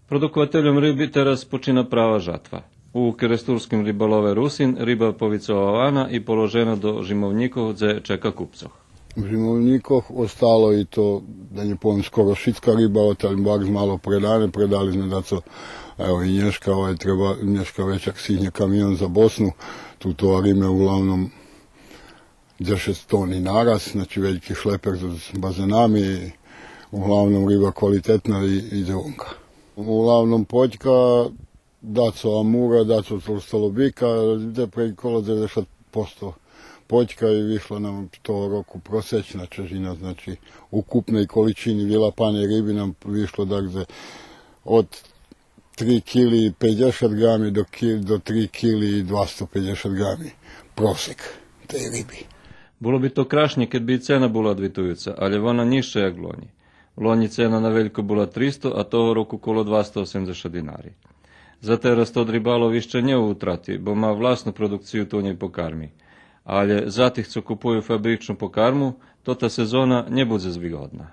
Produkovateljom ryby teraz počína práva žatva. U keresturským rybalove Rusin ryba povicovávaná i položena do žimovníkov, kde čeka kupcoch. V žimovníkoch ostalo i to, da ne poviem, skoro šitka ryba, ali bar malo predane, predali sme da co, evo i Nješka, Nješka večak sihnje kamion za Bosnu, tu tovarime uglavnom 10 toni naraz, znači veliki šleper s bazenami, uglavnom riba kvalitetna i drunka. Uglavnom poćka, daco amura, daco tolstolobika, gde preko 90% poćka i višla nam to roku prosječna težina, znači ukupnej količini vylapane riby nam višlo dakle od 3 kg 50 grami do 3 kg 250 grami prosjek tej riby. Було би то краще, якби і ціна була двітуюця, але вона ніжча, як в лоні. В лоні ціна на вельку була 300, а того року коло 280 динарів. За teraz to rybalowi jeszcze nie utraci, bo ma własną produkcję toniej pokarmi. Ale za tych, co kupują fabryczną pokarmu, to ta sezona nie będzie zwygodna.